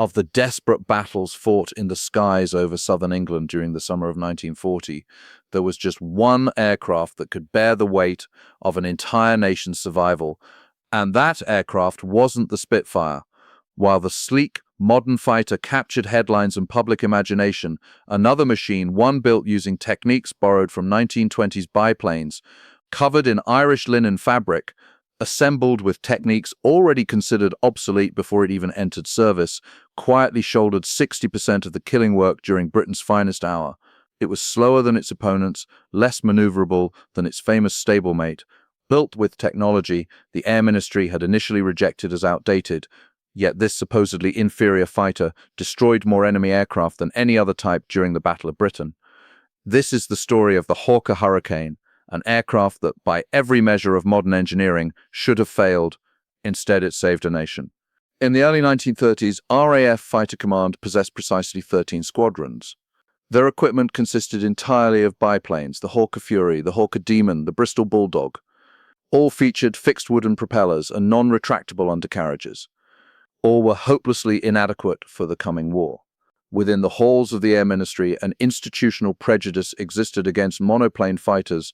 Of the desperate battles fought in the skies over southern England during the summer of 1940, there was just one aircraft that could bear the weight of an entire nation's survival, and that aircraft wasn't the Spitfire. While the sleek, modern fighter captured headlines and public imagination, another machine, one built using techniques borrowed from 1920s biplanes, covered in Irish linen fabric, assembled with techniques already considered obsolete before it even entered service, quietly shouldered 60% of the killing work during Britain's finest hour. It was slower than its opponents, less maneuverable than its famous stablemate. Built with technology the Air Ministry had initially rejected as outdated, yet this supposedly inferior fighter destroyed more enemy aircraft than any other type during the Battle of Britain. This is the story of the Hawker Hurricane, an aircraft that, by every measure of modern engineering, should have failed. Instead, it saved a nation. In the early 1930s, RAF Fighter Command possessed precisely 13 squadrons. Their equipment consisted entirely of biplanes, the Hawker Fury, the Hawker Demon, the Bristol Bulldog. All featured fixed wooden propellers and non-retractable undercarriages. All were hopelessly inadequate for the coming war. Within the halls of the Air Ministry, an institutional prejudice existed against monoplane fighters.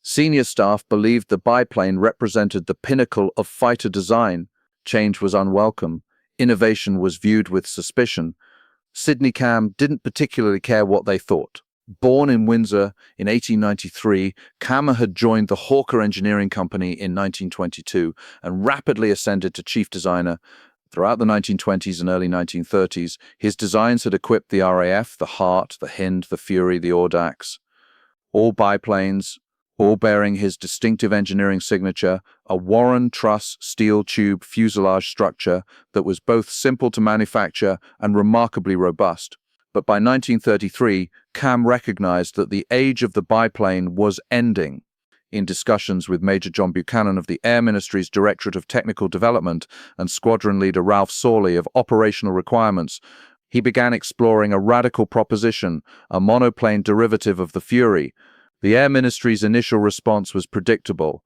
Senior staff believed the biplane represented the pinnacle of fighter design. Change was unwelcome. Innovation was viewed with suspicion. Sidney Cam didn't particularly care what they thought. Born in Windsor in 1893, Cam had joined the Hawker Engineering Company in 1922 and rapidly ascended to chief designer. Throughout the 1920s and early 1930s, his designs had equipped the RAF, the Hart, the Hind, the Fury, the Audax. All biplanes, all bearing his distinctive engineering signature, a Warren Truss steel tube fuselage structure that was both simple to manufacture and remarkably robust. But by 1933, Cam recognized that the age of the biplane was ending. In discussions with Major John Buchanan of the Air Ministry's Directorate of Technical Development and Squadron Leader Ralph Sawley of Operational Requirements, he began exploring a radical proposition, a monoplane derivative of the Fury. The Air Ministry's initial response was predictable.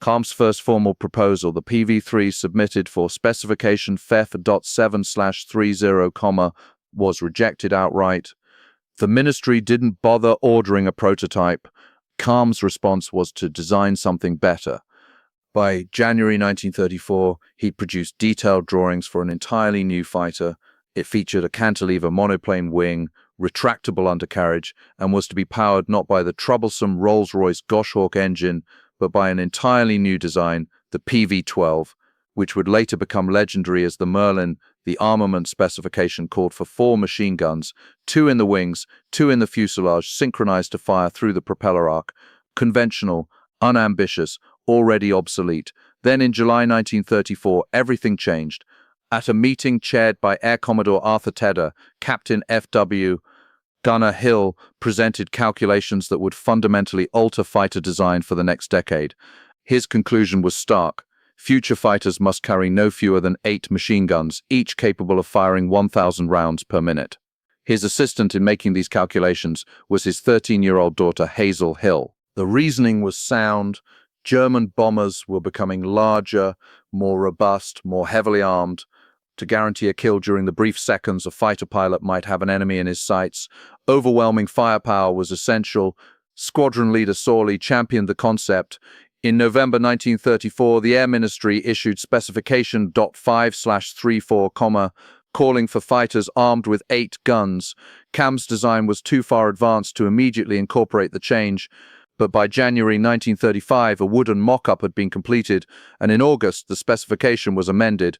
Cam's first formal proposal, the PV-3 submitted for specification FEF.7/30, was rejected outright. The ministry didn't bother ordering a prototype. Cam's response was to design something better. By January 1934, he'd produced detailed drawings for an entirely new fighter. It featured a cantilever monoplane wing, retractable undercarriage, and was to be powered not by the troublesome Rolls-Royce Goshawk engine, but by an entirely new design, the PV-12, which would later become legendary as the Merlin. The armament specification called for 4 machine guns, 2 in the wings, 2 in the fuselage, synchronized to fire through the propeller arc. Conventional, unambitious, already obsolete. Then in July 1934, everything changed. At a meeting chaired by Air Commodore Arthur Tedder, Captain F.W. Gunner Hill presented calculations that would fundamentally alter fighter design for the next decade. His conclusion was stark. Future fighters must carry no fewer than 8 machine guns, each capable of firing 1,000 rounds per minute. His assistant in making these calculations was his 13-year-old daughter, Hazel Hill. The reasoning was sound. German bombers were becoming larger, more robust, more heavily armed. To guarantee a kill during the brief seconds a fighter pilot might have an enemy in his sights, overwhelming firepower was essential. Squadron leader Sawley championed the concept. In November 1934, the Air Ministry issued specification .5/34, calling for fighters armed with 8 guns. Cam's design was too far advanced to immediately incorporate the change, but by January 1935, a wooden mock-up had been completed, and in August, the specification was amended.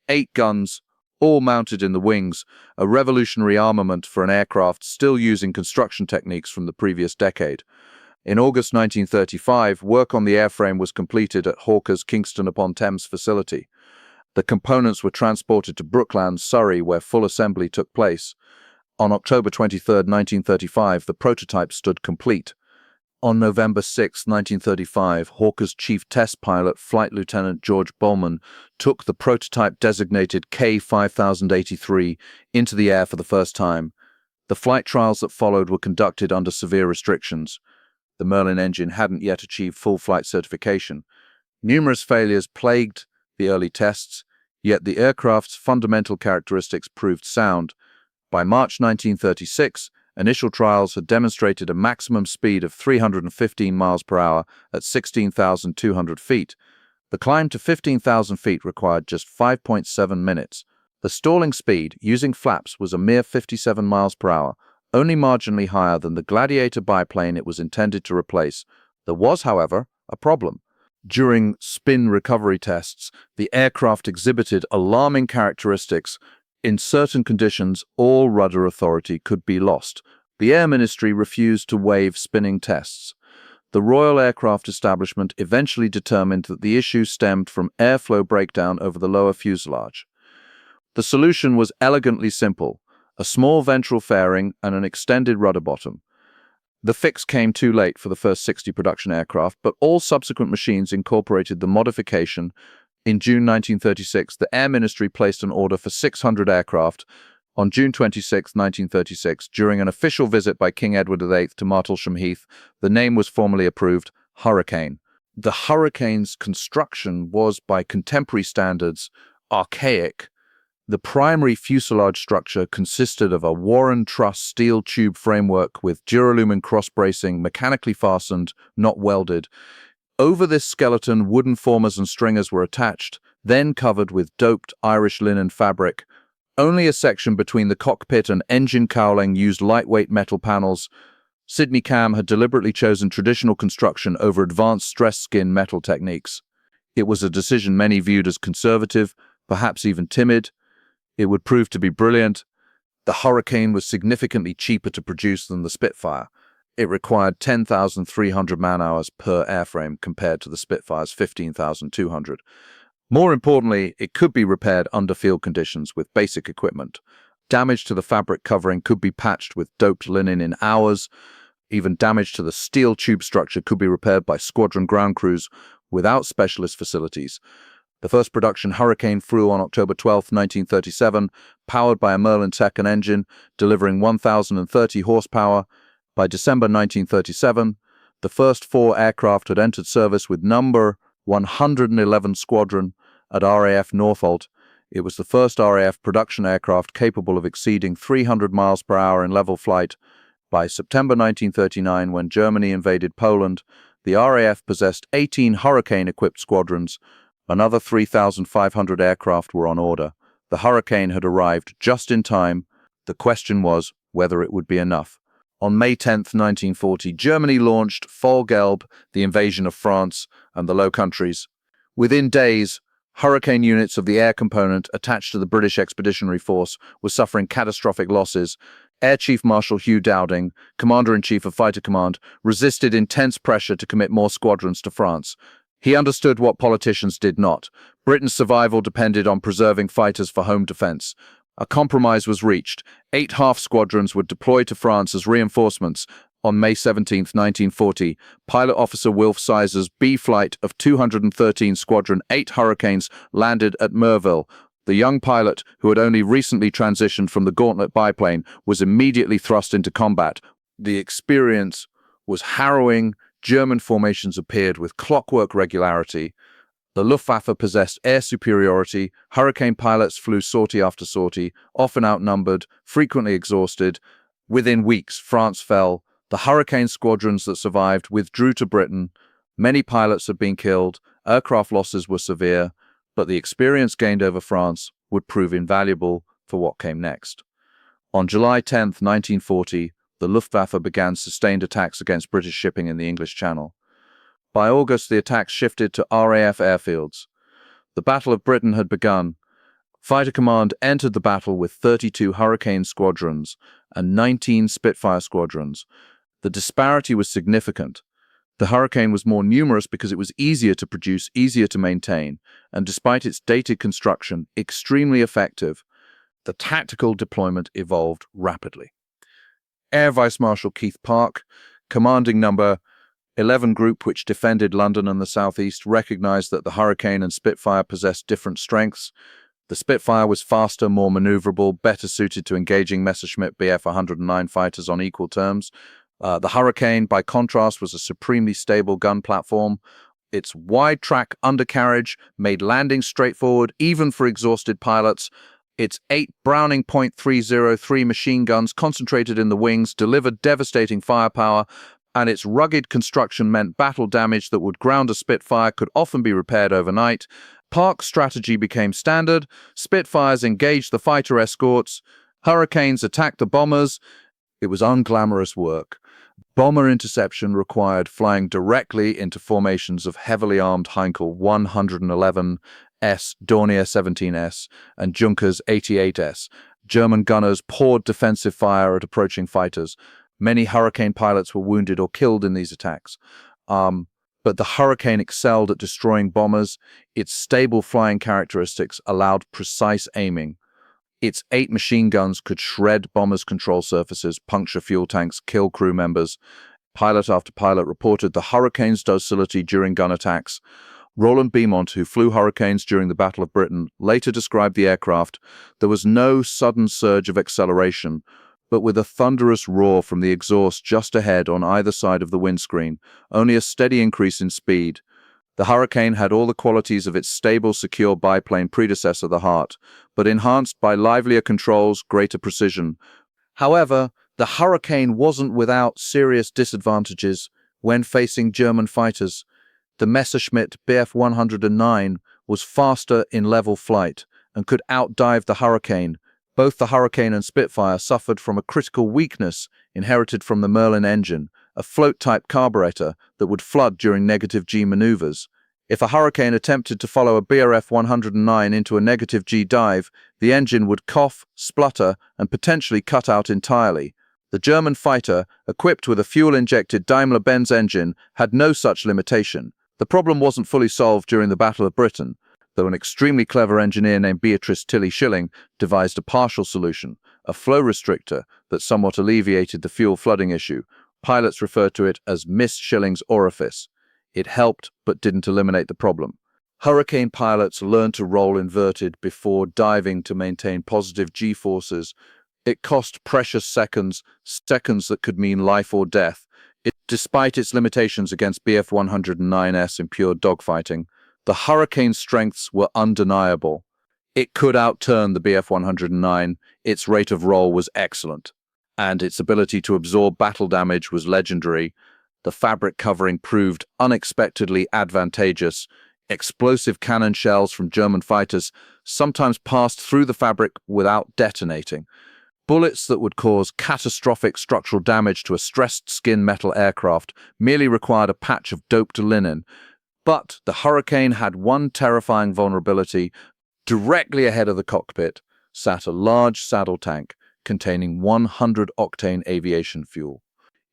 8 guns, all mounted in the wings, a revolutionary armament for an aircraft still using construction techniques from the previous decade. In August 1935, work on the airframe was completed at Hawker's Kingston-upon-Thames facility. The components were transported to Brooklands, Surrey, where full assembly took place. On October 23, 1935, the prototype stood complete. On November 6, 1935, Hawker's chief test pilot, Flight Lieutenant George Bowman, took the prototype designated K5083 into the air for the first time. The flight trials that followed were conducted under severe restrictions. The Merlin engine hadn't yet achieved full flight certification. Numerous failures plagued the early tests, Yet the aircraft's fundamental characteristics proved sound. By March 1936, initial trials had demonstrated a maximum speed of 315 miles per hour at 16,200 feet. The climb to 15,000 feet required just 5.7 minutes. The stalling speed, using flaps, was a mere 57 miles per hour, only marginally higher than the Gladiator biplane it was intended to replace. There was, however, a problem. During spin recovery tests, the aircraft exhibited alarming characteristics. In certain conditions, all rudder authority could be lost. The Air Ministry refused to waive spinning tests. The Royal Aircraft Establishment eventually determined that the issue stemmed from airflow breakdown over the lower fuselage. The solution was elegantly simple: a small ventral fairing and an extended rudder bottom. The fix came too late for the first 60 production aircraft, but all subsequent machines incorporated the modification. In June 1936, the Air Ministry placed an order for 600 aircraft. On June 26, 1936, during an official visit by King Edward VIII to Martlesham Heath, the name was formally approved: Hurricane. The Hurricane's construction was, by contemporary standards, archaic. The primary fuselage structure consisted of a Warren Truss steel tube framework with duralumin cross-bracing, mechanically fastened, not welded. Over this skeleton, wooden formers and stringers were attached, then covered with doped Irish linen fabric. Only a section between the cockpit and engine cowling used lightweight metal panels. Sidney Cam had deliberately chosen traditional construction over advanced stress skin metal techniques. It was a decision many viewed as conservative, perhaps even timid. It would prove to be brilliant. The Hurricane was significantly cheaper to produce than the Spitfire. It required 10,300 man-hours per airframe compared to the Spitfire's 15,200. More importantly, it could be repaired under field conditions with basic equipment. Damage to the fabric covering could be patched with doped linen in hours. Even damage to the steel tube structure could be repaired by squadron ground crews without specialist facilities. The first production Hurricane flew on October 12, 1937, powered by a Merlin second engine, delivering 1,030 horsepower. By December 1937, the first 4 aircraft had entered service with number 111 Squadron at RAF Northolt. It was the first RAF production aircraft capable of exceeding 300 miles per hour in level flight. By September 1939, when Germany invaded Poland, the RAF possessed 18 Hurricane-equipped squadrons. Another 3,500 aircraft were on order. The Hurricane had arrived just in time. The question was whether it would be enough. On May 10, 1940, Germany launched Vollgelb, the invasion of France and the Low Countries. Within days, Hurricane units of the air component attached to the British Expeditionary Force were suffering catastrophic losses. Air Chief Marshal Hugh Dowding, Commander-in-Chief of Fighter Command, resisted intense pressure to commit more squadrons to France. He understood what politicians did not. Britain's survival depended on preserving fighters for home defense. A compromise was reached. 8 half squadrons were deployed to France as reinforcements. On May 17, 1940, Pilot Officer Wilf Sizer's B flight of 213 Squadron 8 Hurricanes landed at Merville. The young pilot, who had only recently transitioned from the Gauntlet biplane, was immediately thrust into combat. The experience was harrowing. German formations appeared with clockwork regularity. The Luftwaffe possessed air superiority. Hurricane pilots flew sortie after sortie, often outnumbered, frequently exhausted. Within weeks, France fell. The Hurricane squadrons that survived withdrew to Britain. Many pilots had been killed. Aircraft losses were severe, but the experience gained over France would prove invaluable for what came next. On July 10, 1940, the Luftwaffe began sustained attacks against British shipping in the English Channel. By August, the attacks shifted to RAF airfields. The Battle of Britain had begun. Fighter Command entered the battle with 32 Hurricane squadrons and 19 Spitfire squadrons. The disparity was significant. The Hurricane was more numerous because it was easier to produce, easier to maintain, and despite its dated construction, extremely effective. The tactical deployment evolved rapidly. Air Vice Marshal Keith Park, commanding number 11 Group, which defended London and the southeast, recognized that the Hurricane and Spitfire possessed different strengths. The Spitfire was faster, more maneuverable, better suited to engaging Messerschmitt Bf 109 fighters on equal terms. The Hurricane, by contrast, was a supremely stable gun platform. Its wide-track undercarriage made landing straightforward even for exhausted pilots. Its 8 Browning .303 machine guns concentrated in the wings delivered devastating firepower, and its rugged construction meant battle damage that would ground a Spitfire could often be repaired overnight. Park strategy became standard. Spitfires engaged the fighter escorts. Hurricanes attacked the bombers. It was unglamorous work. Bomber interception required flying directly into formations of heavily armed Heinkel 111S, Dornier 17S, and Junkers 88S. German gunners poured defensive fire at approaching fighters. Many Hurricane pilots were wounded or killed in these attacks. But the Hurricane excelled at destroying bombers. Its stable flying characteristics allowed precise aiming. Its 8 machine guns could shred bombers' control surfaces, puncture fuel tanks, kill crew members. Pilot after pilot reported the Hurricane's docility during gun attacks. Roland Beaumont, who flew Hurricanes during the Battle of Britain, later described the aircraft. There was no sudden surge of acceleration, but with a thunderous roar from the exhaust just ahead on either side of the windscreen, only a steady increase in speed. The Hurricane had all the qualities of its stable, secure biplane predecessor, the Hart, but enhanced by livelier controls, greater precision. However, the Hurricane wasn't without serious disadvantages when facing German fighters. The Messerschmitt Bf 109 was faster in level flight and could outdive the Hurricane. Both the Hurricane and Spitfire suffered from a critical weakness inherited from the Merlin engine, a float-type carburetor that would flood during negative G maneuvers. If a Hurricane attempted to follow a BRF 109 into a negative G dive, the engine would cough, splutter, and potentially cut out entirely. The German fighter, equipped with a fuel-injected Daimler-Benz engine, had no such limitation. The problem wasn't fully solved during the Battle of Britain, though an extremely clever engineer named Beatrice Tilly-Schilling devised a partial solution, a flow restrictor that somewhat alleviated the fuel flooding issue. Pilots referred to it as Miss Schilling's orifice. It helped, but didn't eliminate the problem. Hurricane pilots learned to roll inverted before diving to maintain positive G-forces. It cost precious seconds that could mean life or death. Despite its limitations against Bf 109S in pure dogfighting, the Hurricane's strengths were undeniable. It could outturn the Bf 109, its rate of roll was excellent, and its ability to absorb battle damage was legendary. The fabric covering proved unexpectedly advantageous. Explosive cannon shells from German fighters sometimes passed through the fabric without detonating. Bullets that would cause catastrophic structural damage to a stressed skin metal aircraft merely required a patch of doped linen. But the Hurricane had one terrifying vulnerability. Directly ahead of the cockpit sat a large saddle tank containing 100-octane aviation fuel.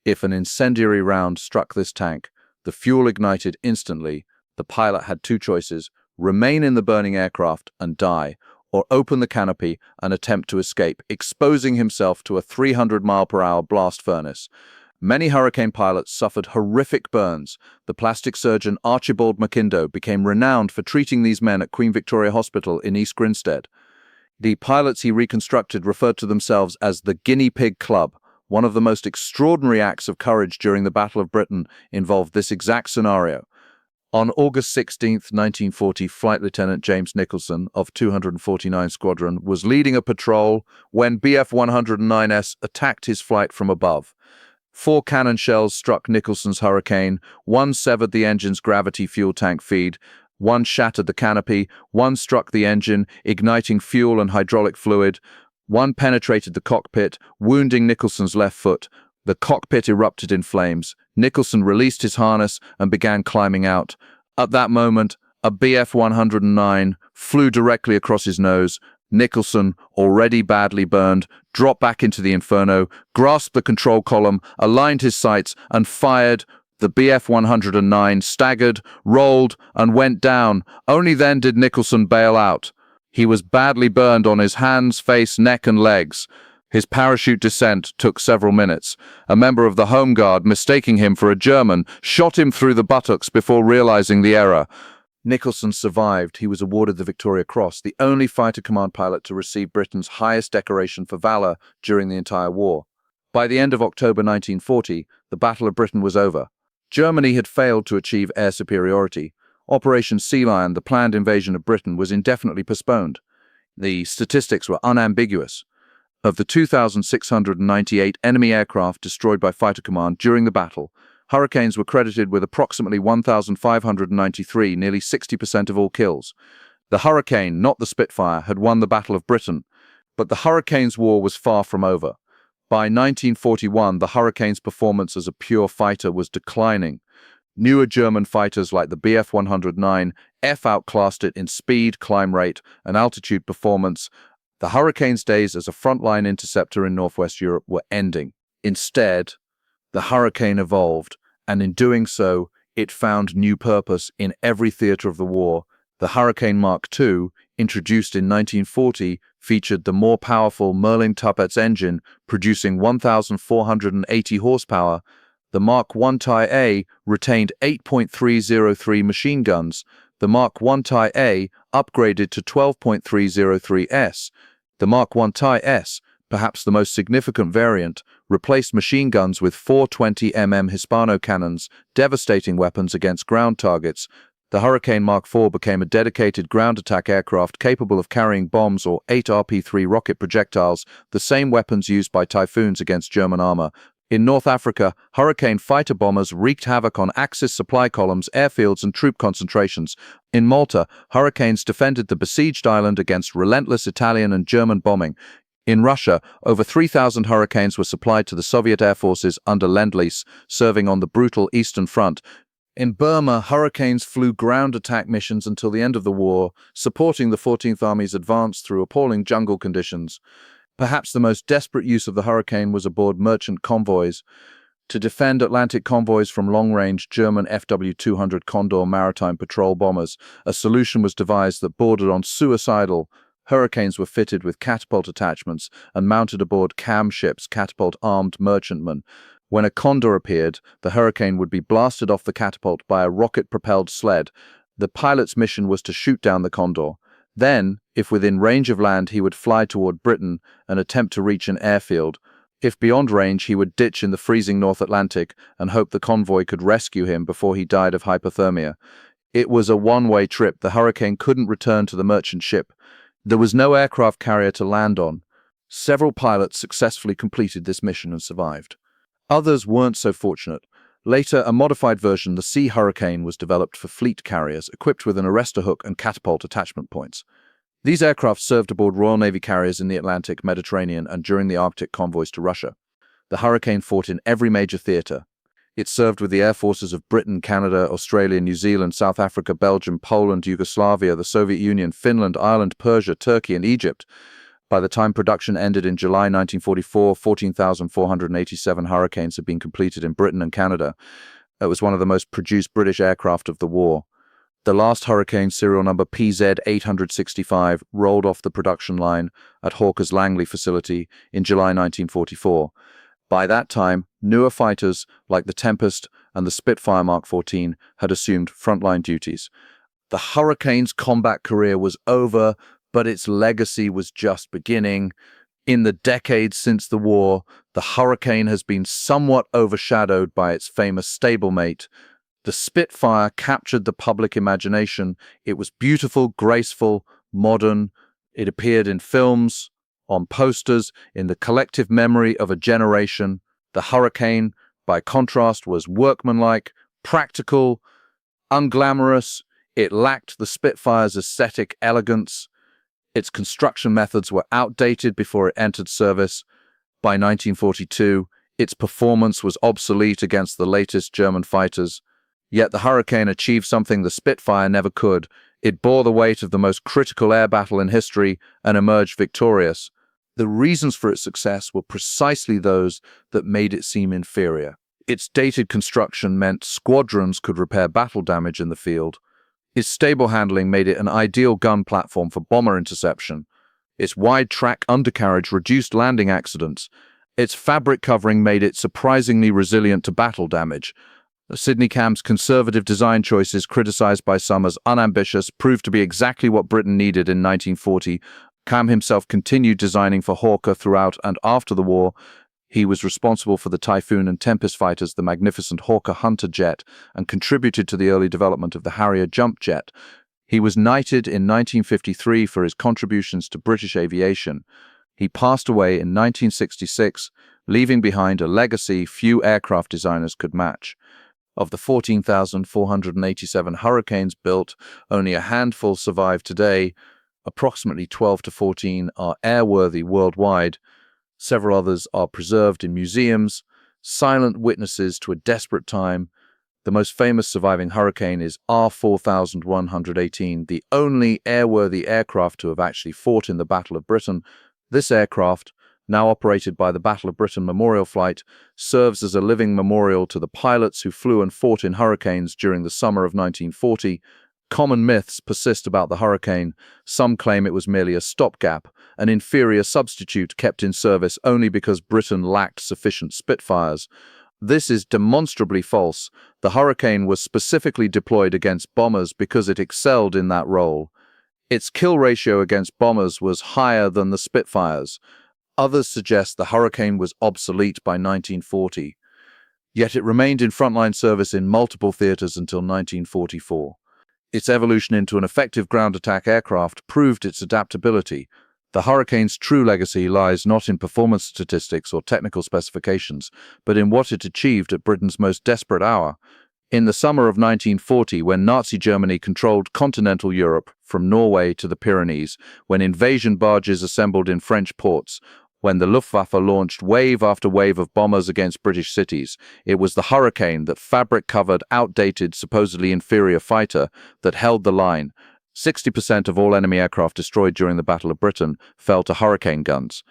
If an incendiary round struck this tank, the fuel ignited instantly. The pilot had 2 choices: remain in the burning aircraft and die, or open the canopy and attempt to escape, exposing himself to a 300-mile-per-hour blast furnace. Many Hurricane pilots suffered horrific burns. The plastic surgeon Archibald Mackindo became renowned for treating these men at Queen Victoria Hospital in East Grinstead. The pilots he reconstructed referred to themselves as the Guinea Pig Club. One of the most extraordinary acts of courage during the Battle of Britain involved this exact scenario. On August 16, 1940, Flight Lieutenant James Nicholson of 249 Squadron was leading a patrol when Bf 109S attacked his flight from above. 4 cannon shells struck Nicholson's Hurricane, 1 severed the engine's gravity fuel tank feed, 1 shattered the canopy, 1 struck the engine, igniting fuel and hydraulic fluid, 1 penetrated the cockpit, wounding Nicholson's left foot. The cockpit erupted in flames. Nicholson released his harness and began climbing out. At that moment, a Bf 109 flew directly across his nose. Nicholson, already badly burned, dropped back into the inferno, grasped the control column, aligned his sights, and fired. The Bf 109 staggered, rolled, and went down. Only then did Nicholson bail out. He was badly burned on his hands, face, neck, and legs. His parachute descent took several minutes. A member of the Home Guard, mistaking him for a German, shot him through the buttocks before realizing the error. Nicholson survived. He was awarded the Victoria Cross, the only fighter command pilot to receive Britain's highest decoration for valor during the entire war. By the end of October 1940, the Battle of Britain was over. Germany had failed to achieve air superiority. Operation Sea Lion, the planned invasion of Britain, was indefinitely postponed. The statistics were unambiguous. Of the 2,698 enemy aircraft destroyed by Fighter Command during the battle, Hurricanes were credited with approximately 1,593, nearly 60% of all kills. The Hurricane, not the Spitfire, had won the Battle of Britain, but the Hurricane's war was far from over. By 1941, the Hurricane's performance as a pure fighter was declining. Newer German fighters like the Bf-109F outclassed it in speed, climb rate, and altitude performance. The Hurricane's days as a frontline interceptor in Northwest Europe were ending. Instead, the Hurricane evolved, and in doing so, it found new purpose in every theater of the war. The Hurricane Mark II, introduced in 1940, featured the more powerful Merlin-Tuppets engine, producing 1,480 horsepower. The Mark I Tie A retained 8.303 machine guns. The Mark I Tie A upgraded to 12.303S. The Mark I Tie S, perhaps the most significant variant, replaced machine guns with 420 mm Hispano cannons, devastating weapons against ground targets. The Hurricane Mark IV became a dedicated ground attack aircraft capable of carrying bombs or 8 RP-3 rocket projectiles, the same weapons used by Typhoons against German armor. In North Africa, Hurricane fighter bombers wreaked havoc on Axis supply columns, airfields, and troop concentrations. In Malta, Hurricanes defended the besieged island against relentless Italian and German bombing. In Russia, over 3,000 Hurricanes were supplied to the Soviet air forces under Lend-Lease, serving on the brutal Eastern Front. In Burma, Hurricanes flew ground attack missions until the end of the war, supporting the 14th Army's advance through appalling jungle conditions. Perhaps the most desperate use of the Hurricane was aboard merchant convoys. To defend Atlantic convoys from long-range German FW-200 Condor maritime patrol bombers, a solution was devised that bordered on suicidal. Hurricanes were fitted with catapult attachments and mounted aboard cam ships, catapult-armed merchantmen. When a Condor appeared, the Hurricane would be blasted off the catapult by a rocket-propelled sled. The pilot's mission was to shoot down the Condor. Then, if within range of land, he would fly toward Britain and attempt to reach an airfield. If beyond range, he would ditch in the freezing North Atlantic and hope the convoy could rescue him before he died of hypothermia. It was a one-way trip. The Hurricane couldn't return to the merchant ship. There was no aircraft carrier to land on. Several pilots successfully completed this mission and survived. Others weren't so fortunate. Later, a modified version, the Sea Hurricane, was developed for fleet carriers, equipped with an arrestor hook and catapult attachment points. These aircraft served aboard Royal Navy carriers in the Atlantic, Mediterranean, and during the Arctic convoys to Russia. The Hurricane fought in every major theater. It served with the air forces of Britain, Canada, Australia, New Zealand, South Africa, Belgium, Poland, Yugoslavia, the Soviet Union, Finland, Ireland, Persia, Turkey, and Egypt. By the time production ended in July 1944, 14,487 Hurricanes had been completed in Britain and Canada. It was one of the most produced British aircraft of the war. The last Hurricane, serial number PZ-865, rolled off the production line at Hawker's Langley facility in July 1944. By that time, newer fighters like the Tempest and the Spitfire Mark XIV had assumed frontline duties. The Hurricane's combat career was over, but its legacy was just beginning. In the decades since the war, the Hurricane has been somewhat overshadowed by its famous stablemate. The Spitfire captured the public imagination. It was beautiful, graceful, modern. It appeared in films, on posters, in the collective memory of a generation. The Hurricane, by contrast, was workmanlike, practical, unglamorous. It lacked the Spitfire's aesthetic elegance. Its construction methods were outdated before it entered service. By 1942, its performance was obsolete against the latest German fighters. Yet the Hurricane achieved something the Spitfire never could. It bore the weight of the most critical air battle in history and emerged victorious. The reasons for its success were precisely those that made it seem inferior. Its dated construction meant squadrons could repair battle damage in the field. Its stable handling made it an ideal gun platform for bomber interception. Its wide-track undercarriage reduced landing accidents. Its fabric covering made it surprisingly resilient to battle damage. Sidney Cam's conservative design choices, criticized by some as unambitious, proved to be exactly what Britain needed in 1940. Cam himself continued designing for Hawker throughout and after the war. He was responsible for the Typhoon and Tempest fighters, the magnificent Hawker Hunter jet, and contributed to the early development of the Harrier jump jet. He was knighted in 1953 for his contributions to British aviation. He passed away in 1966, leaving behind a legacy few aircraft designers could match. Of the 14,487 Hurricanes built, only a handful survive today. Approximately 12 to 14 are airworthy worldwide. Several others are preserved in museums, silent witnesses to a desperate time. The most famous surviving Hurricane is R4118, the only airworthy aircraft to have actually fought in the Battle of Britain. This aircraft, now operated by the Battle of Britain Memorial Flight, serves as a living memorial to the pilots who flew and fought in hurricanes during the summer of 1940. Common myths persist about the Hurricane. Some claim it was merely a stopgap, an inferior substitute kept in service only because Britain lacked sufficient Spitfires. This is demonstrably false. The Hurricane was specifically deployed against bombers because it excelled in that role. Its kill ratio against bombers was higher than the Spitfires. Others suggest the Hurricane was obsolete by 1940. Yet it remained in frontline service in multiple theaters until 1944. Its evolution into an effective ground attack aircraft proved its adaptability. The Hurricane's true legacy lies not in performance statistics or technical specifications, but in what it achieved at Britain's most desperate hour. In the summer of 1940, when Nazi Germany controlled continental Europe from Norway to the Pyrenees, when invasion barges assembled in French ports, when the Luftwaffe launched wave after wave of bombers against British cities, it was the Hurricane, that fabric-covered, outdated, supposedly inferior fighter, that held the line. 60% of all enemy aircraft destroyed during the Battle of Britain fell to Hurricane guns.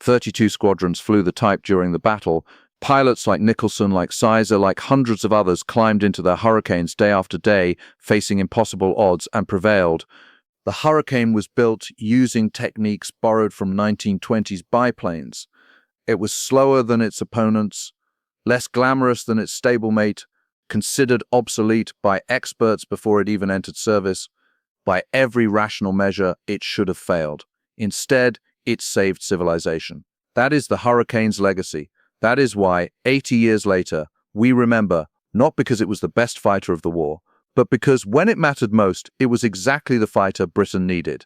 32 squadrons flew the type during the battle. Pilots like Nicholson, like Sizer, like hundreds of others climbed into their Hurricanes day after day, facing impossible odds, and prevailed. The Hurricane was built using techniques borrowed from 1920s biplanes. It was slower than its opponents, less glamorous than its stablemate, considered obsolete by experts before it even entered service. By every rational measure, it should have failed. Instead, it saved civilization. That is the Hurricane's legacy. That is why, 80 years later, we remember, not because it was the best fighter of the war, but because when it mattered most, it was exactly the fighter Britain needed.